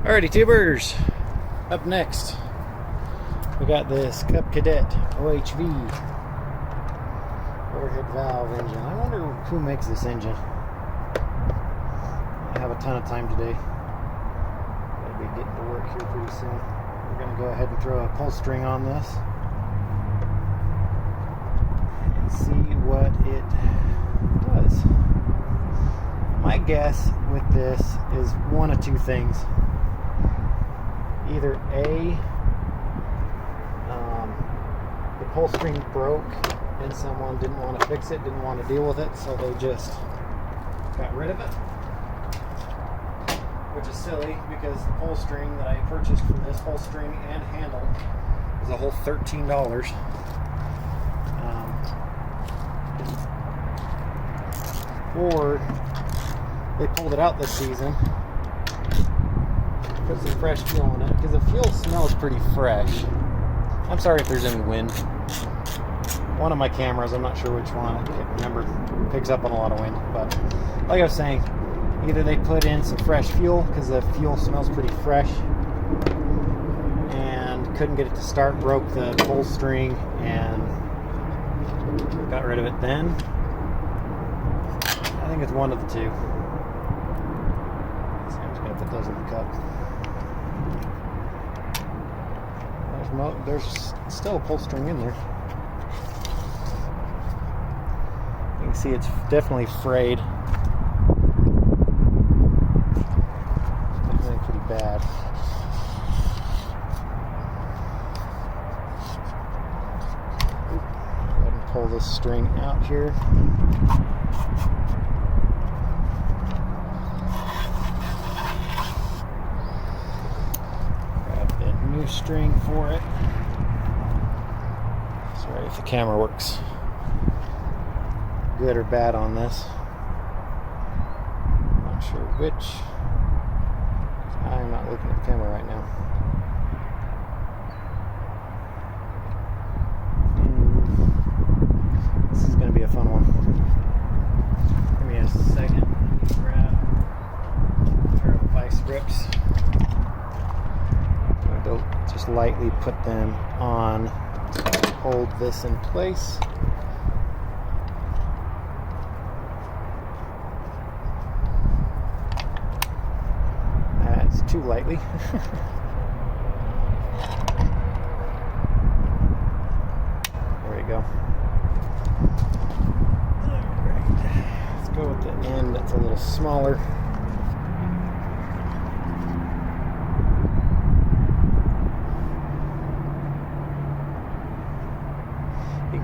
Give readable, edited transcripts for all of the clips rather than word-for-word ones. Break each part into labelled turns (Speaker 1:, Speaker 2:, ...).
Speaker 1: Alrighty, tubers. Up next, we got this Cub Cadet OHV overhead valve engine. I wonder who makes this engine. I have a ton of time today. Gotta be getting to work here pretty soon. We're gonna go ahead and throw a pull string on this and see what it does. My guess with this is one of two things. Either A, the pull string broke and someone didn't want to fix it, didn't want to deal with it, so they just got rid of it. Which is silly because the pull string that I purchased for this pull string and handle was a whole $13. Or they pulled it out this season, put some fresh fuel in it, because the fuel smells pretty fresh. I'm sorry if there's any wind. One of my cameras, I'm not sure which one, I can't remember, picks up on a lot of wind. But like I was saying, either they put in some fresh fuel, because the fuel smells pretty fresh, and couldn't get it to start, broke the pull string, and got rid of it then. I think it's one of the two. So I'm just going to put those in the cup. There's still a pull string in there. You can see it's definitely frayed. Definitely pretty bad. Go ahead and pull this string out here. New string for it. Sorry if the camera works good or bad on this. Not sure which. I'm not looking at the camera right now. This is going to be a fun one. Give me a second. Grab a pair of vice grips. Just lightly put them on to hold this in place. That's too lightly. There we go. Alright, let's go with the end that's a little smaller.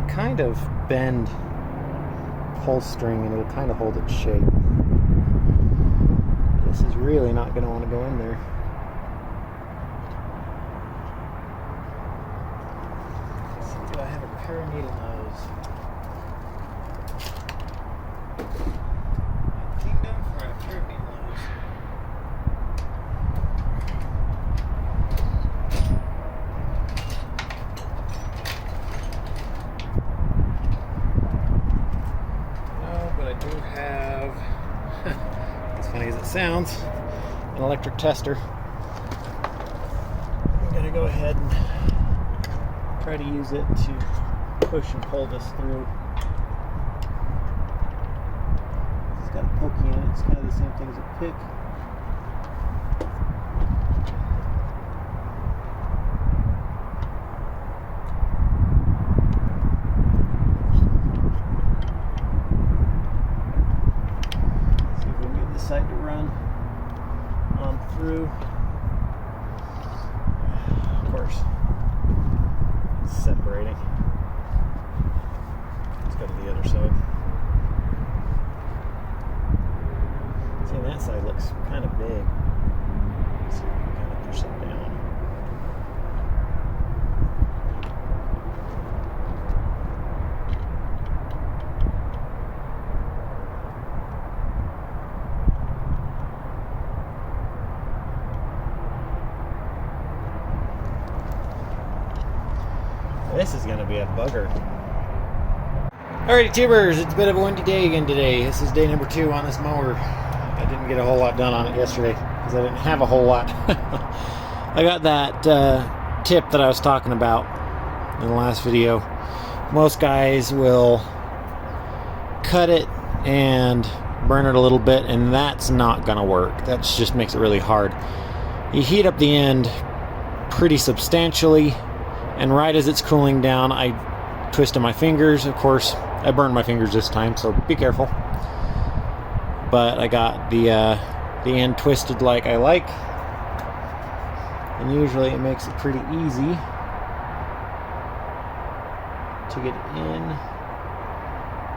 Speaker 1: Kind of bend pull string and it'll kind of hold its shape. This is really not going to want to go in there. Let's see, do I have a pair of needle nose? Kingdom for a pair of needle nose. As funny as it sounds, an electric tester. I'm going to go ahead and try to use it to push and pull this through. It's got a pokey in it. It's kind of the same thing as a pick. Side to run on through. Of course, it's separating. Let's go to the other side. See, that side looks kind of big. Let's see if we can kind of push it down. This is going to be a bugger. Alrighty, tubers, it's a bit of a windy day again today. This is day number 2 on this mower. I didn't get a whole lot done on it yesterday. because I didn't have a whole lot. I got that tip that I was talking about in the last video. Most guys will cut it and burn it a little bit, and that's not gonna work. That just makes it really hard. You heat up the end pretty substantially, and right as it's cooling down, I twisted my fingers. Of course, I burned my fingers this time, so be careful. But I got the end twisted like I like, and usually it makes it pretty easy to get it in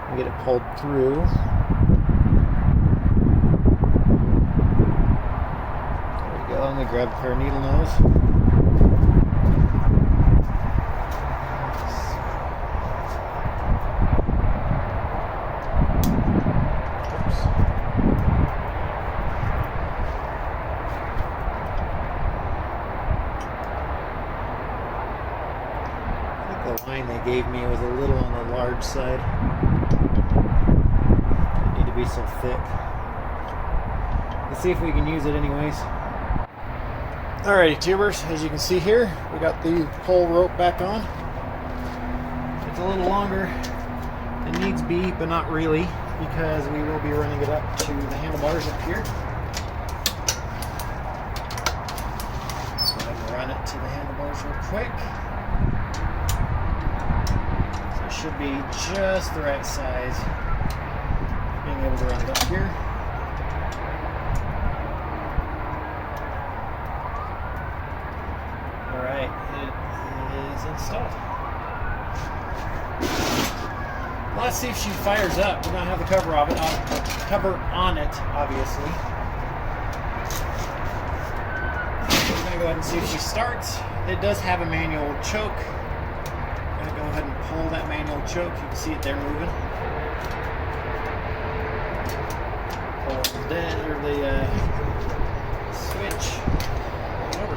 Speaker 1: and get it pulled through. There we go. I'm gonna grab a pair of needle nose. The line they gave me was a little on the large side. Didn't need to be so thick. Let's see if we can use it anyways. Alrighty, tubers, as you can see here, we got the pole rope back on. It's a little longer than needs be, but not really, because we will be running it up to the handlebars up here. So I'm going to run it to the handlebars real quick. Should be just the right size, being able to run it up here. Alright, it is installed. Well, let's see if she fires up. We don't have the cover on it, obviously. So we're going to go ahead and see if she starts. It does have a manual choke. Go ahead and pull that manual choke. You can see it there moving. Pull the switch over.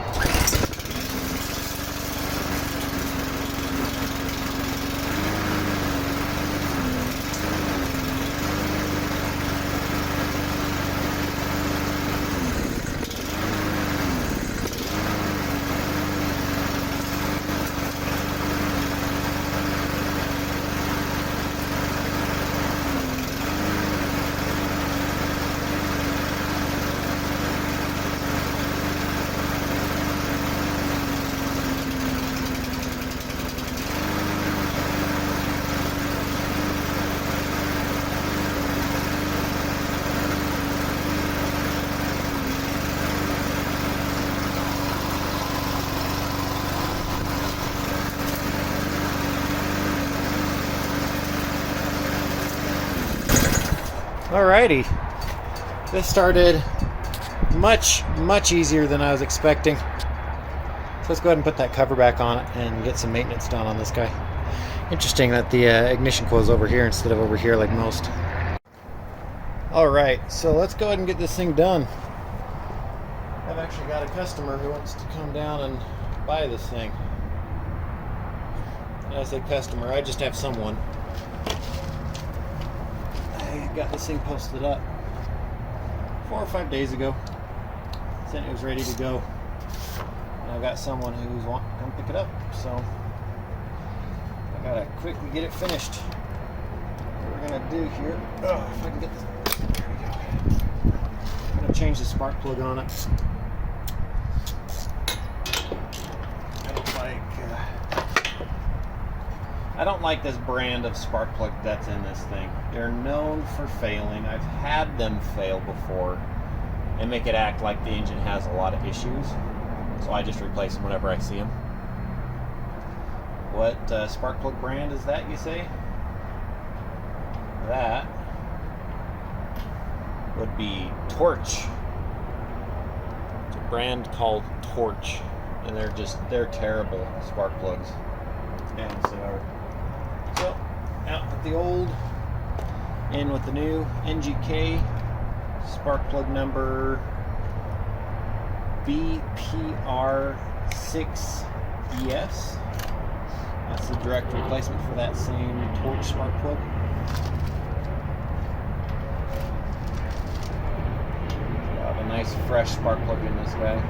Speaker 1: Alrighty, this started much easier than I was expecting. So let's go ahead and put that cover back on it and get some maintenance done on this guy. Interesting that the ignition coil is over here instead of over here like most. Alright, so let's go ahead and get this thing done. I've actually got a customer who wants to come down and buy this thing. And I say customer, I just have someone. I got this thing posted up 4 or 5 days ago. Said it was ready to go. And I've got someone who's wanting to come pick it up. So I gotta quickly get it finished. What we're gonna do here, if I can get this, there we go. I'm gonna change the spark plug on it. I don't like this brand of spark plug that's in this thing. They're known for failing. I've had them fail before and make it act like the engine has a lot of issues. So I just replace them whenever I see them. What spark plug brand is that, you say? That would be Torch. It's a brand called Torch, and they're terrible spark plugs. And so out with the old, in with the new. NGK spark plug number VPR6ES. That's the direct replacement for that same Torch spark plug. Got a nice nice fresh spark plug in this guy.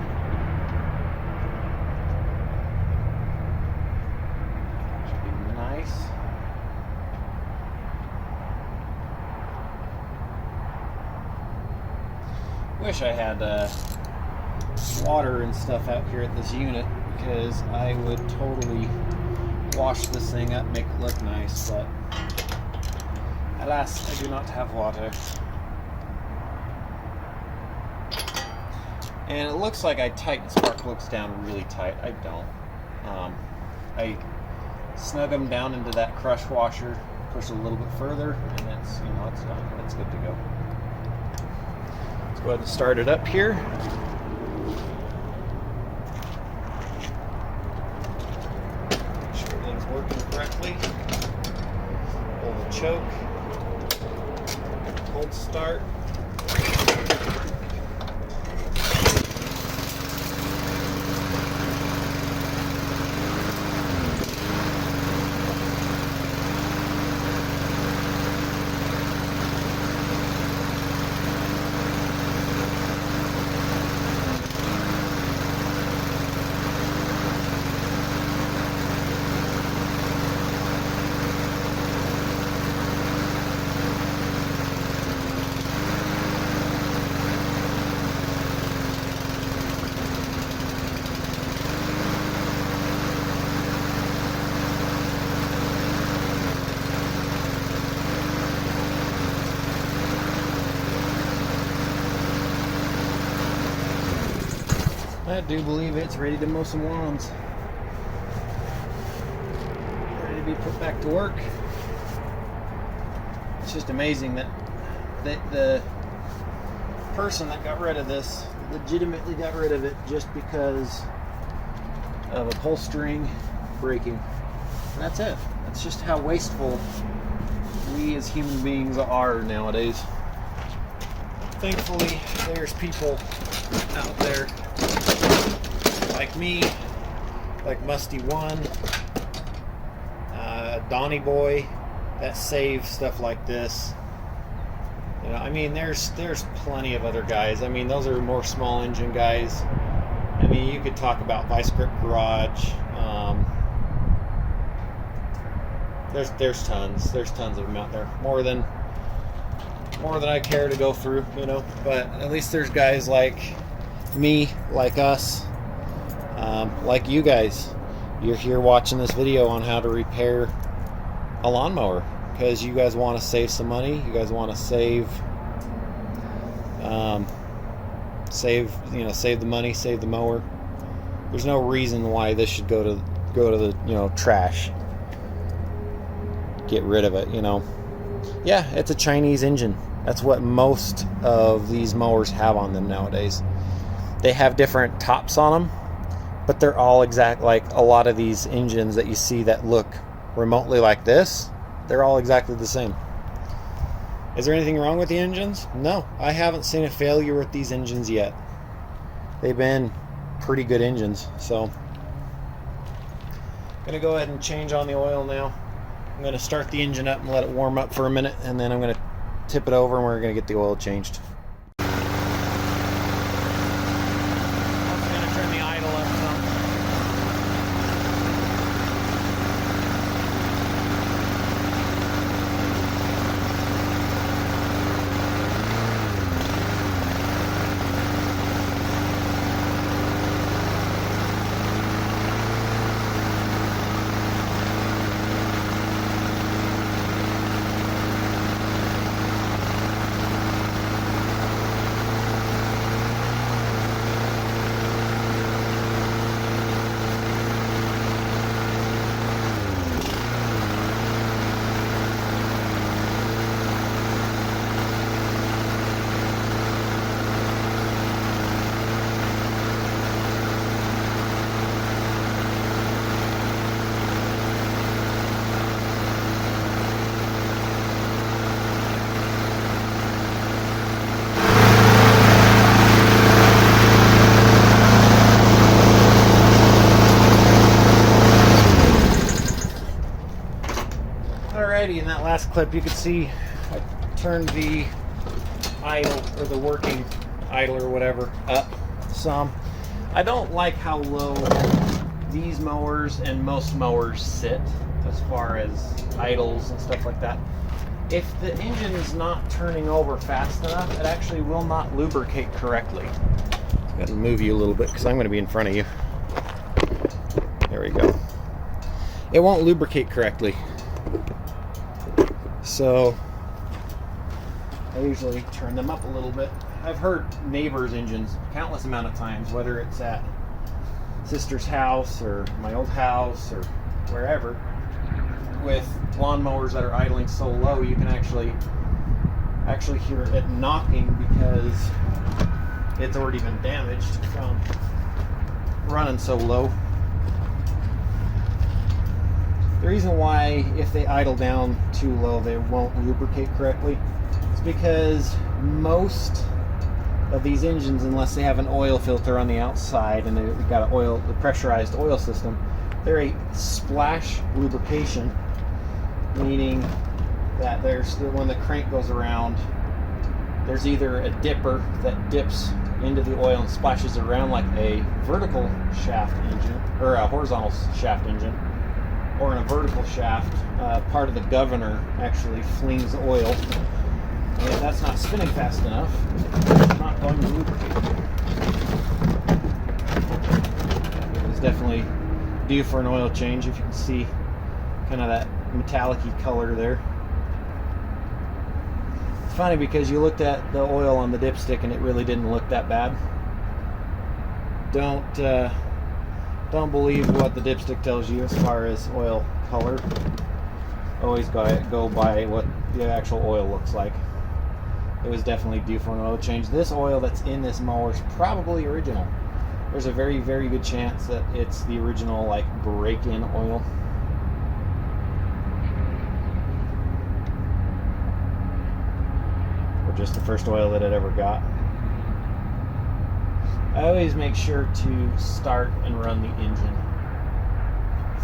Speaker 1: Should be nice. Wish I had water and stuff out here at this unit, because I would totally wash this thing up, make it look nice, but alas, I do not have water. And it looks like I tighten spark plugs down really tight. I don't. I snug them down into that crush washer, push a little bit further, and it's, you know, it's done. It's good to go. Let's go ahead and start it up here. Make sure everything's working correctly. Pull the choke. Hold start. I do believe it's ready to mow some lawns. Ready to be put back to work. It's just amazing that the person that got rid of this legitimately got rid of it just because of a pull string breaking. And that's it. That's just how wasteful we as human beings are nowadays. Thankfully, there's people out there like me, like Musty One, Donnie Boy, that save stuff like this. You know, I mean, there's plenty of other guys. I mean, those are more small engine guys. I mean, you could talk about Vice Grip Garage. There's tons of them out there. More than I care to go through, you know. But at least there's guys like me, like us, like you guys. You're here watching this video on how to repair a lawnmower because you guys want to save some money. You guys want to save the money, save the mower. There's no reason why this should go to the, you know, trash. Get rid of it, you know. Yeah, it's a Chinese engine. That's what most of these mowers have on them nowadays. They have different tops on them, but they're all exact. Like a lot of these engines that you see that look remotely like this, they're all exactly the same. Is there anything wrong with the engines? No, I haven't seen a failure with these engines yet. They've been pretty good engines. So I'm gonna go ahead and change on the oil now. I'm gonna start the engine up and let it warm up for a minute, and then I'm gonna tip it over and we're gonna get the oil changed. In that last clip, you could see I turned the idle or the working idle or whatever up some. I don't like how low these mowers and most mowers sit as far as idles and stuff like that. If the engine is not turning over fast enough, it actually will not lubricate correctly. I've got to move you a little bit because I'm going to be in front of you. There we go. It won't lubricate correctly. So I usually turn them up a little bit. I've heard neighbors' engines countless amount of times, whether it's at sister's house or my old house or wherever, with lawnmowers that are idling so low you can actually hear it knocking because it's already been damaged from running so low. The reason why if they idle down too low they won't lubricate correctly is because most of these engines, unless they have an oil filter on the outside and they've got the pressurized oil system, they're a splash lubrication, meaning that when the crank goes around, there's either a dipper that dips into the oil and splashes around like a vertical shaft engine or a horizontal shaft engine, or in a vertical shaft, part of the governor actually flings the oil. And if that's not spinning fast enough, it's not going to lubricate. It's definitely due for an oil change. If you can see kind of that metallic-y color there. It's funny because you looked at the oil on the dipstick and it really didn't look that bad. Don't believe what the dipstick tells you as far as oil color. Always go by what the actual oil looks like. It was definitely due for an oil change. This oil that's in this mower is probably original. There's a very, very good chance that it's the original, like, break-in oil. Or just the first oil that it ever got. I always make sure to start and run the engine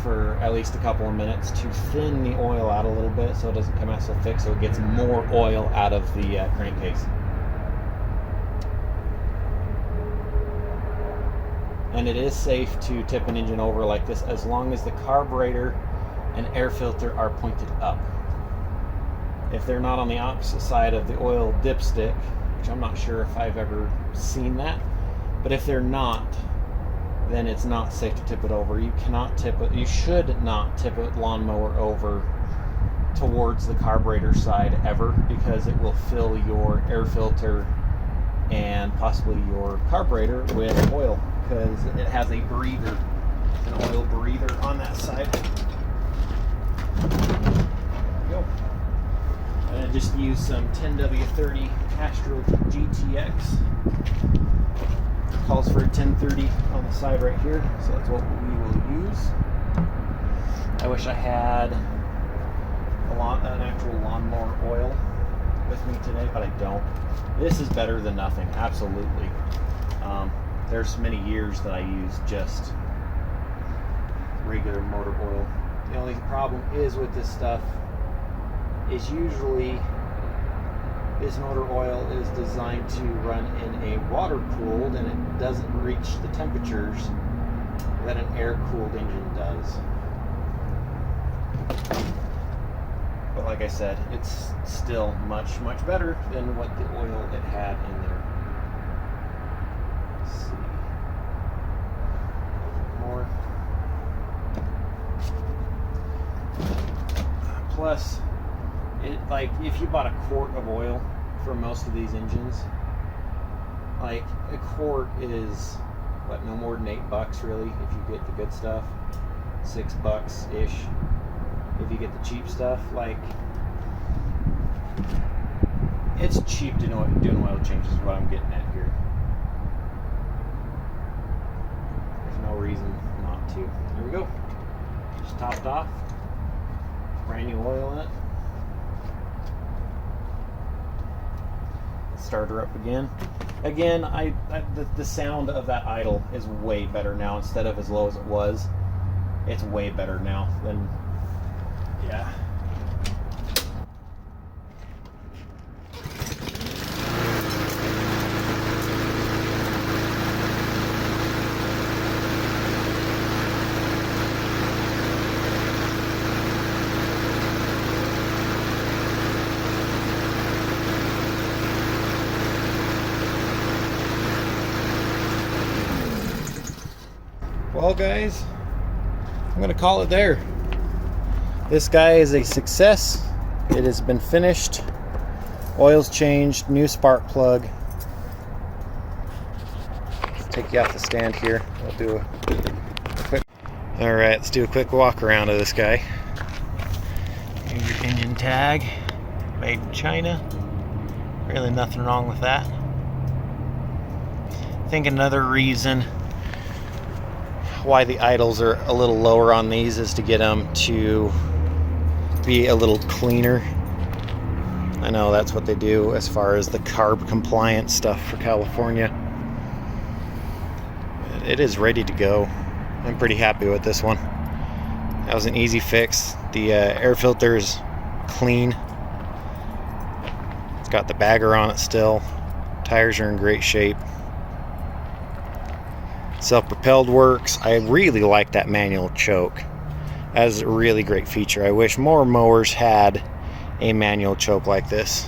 Speaker 1: for at least a couple of minutes to thin the oil out a little bit so it doesn't come out so thick, so it gets more oil out of the crankcase. And it is safe to tip an engine over like this as long as the carburetor and air filter are pointed up. If they're not on the opposite side of the oil dipstick, which I'm not sure if I've ever seen that, but if they're not, then it's not safe to tip it over. You cannot tip it. You should not tip a lawnmower over towards the carburetor side ever, because it will fill your air filter and possibly your carburetor with oil, because it has a breather, an oil breather on that side. There we go. And I just used some 10W30 Astro GTX. Calls for a 1030 on the side right here, so that's what we will use. I wish I had an actual lawnmower oil with me today, but I don't. This is better than nothing, absolutely. There's many years that I use just regular motor oil. The only problem is with this stuff is usually this motor oil is designed to run in a water-cooled, and it doesn't reach the temperatures that an air-cooled engine does. But like I said, it's still much, much better than what the oil it had in there. Let's see. More. Plus, like, if you bought a quart of oil for most of these engines, like, a quart is what, no more than $8 really if you get the good stuff. $6-ish if you get the cheap stuff. Like, it's cheap to know doing oil changes is what I'm getting at here. There's no reason not to. Here we go. Just topped off. Brand new oil in it. Start her up again. Again, the sound of that idle is way better now. Instead of as low as it was, it's way better now than, yeah. Well, guys, I'm gonna call it there. This guy is a success. It has been finished. Oil's changed, new spark plug. Let's take you off the stand here. We'll do a quick. All right, let's do a quick walk around of this guy. Here's your engine tag, made in China. Really nothing wrong with that. I think another reason why the idles are a little lower on these is to get them to be a little cleaner. I know that's what they do as far as the carb compliant stuff for California. It is ready to go. I'm pretty happy with this one. That was an easy fix. The air filter is clean. It's got the bagger on it still. Tires are in great shape. Self-propelled works. I really like that manual choke. That is a really great feature. I wish more mowers had a manual choke like this.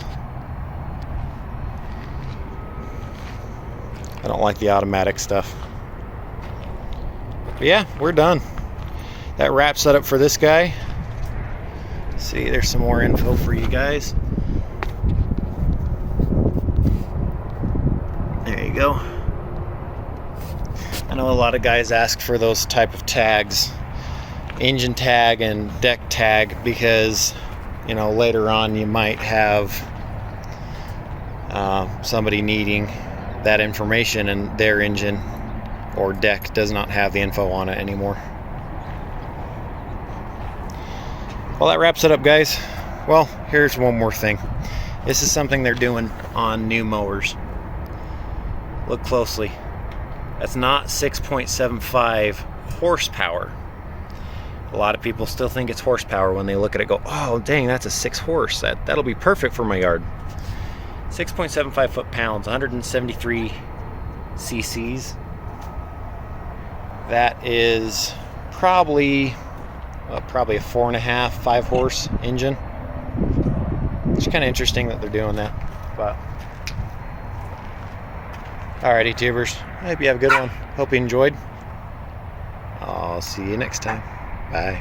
Speaker 1: I don't like the automatic stuff. But yeah, we're done. That wraps that up for this guy. See, there's some more info for you guys. There you go. I know a lot of guys ask for those type of tags, engine tag and deck tag, because you know later on you might have somebody needing that information and their engine or deck does not have the info on it anymore. Well, that wraps it up, guys. Well, here's one more thing. This is something they're doing on new mowers. Look closely. That's not 6.75 horsepower. A lot of people still think it's horsepower when they look at it, go, oh dang, that's a 6 horse. That'll be perfect for my yard. 6.75 foot-pounds, 173 cc's. That is probably a 4.5, 5 horse engine. It's kind of interesting that they're doing that. But alrighty, tubers. I hope you have a good one. Hope you enjoyed. I'll see you next time. Bye.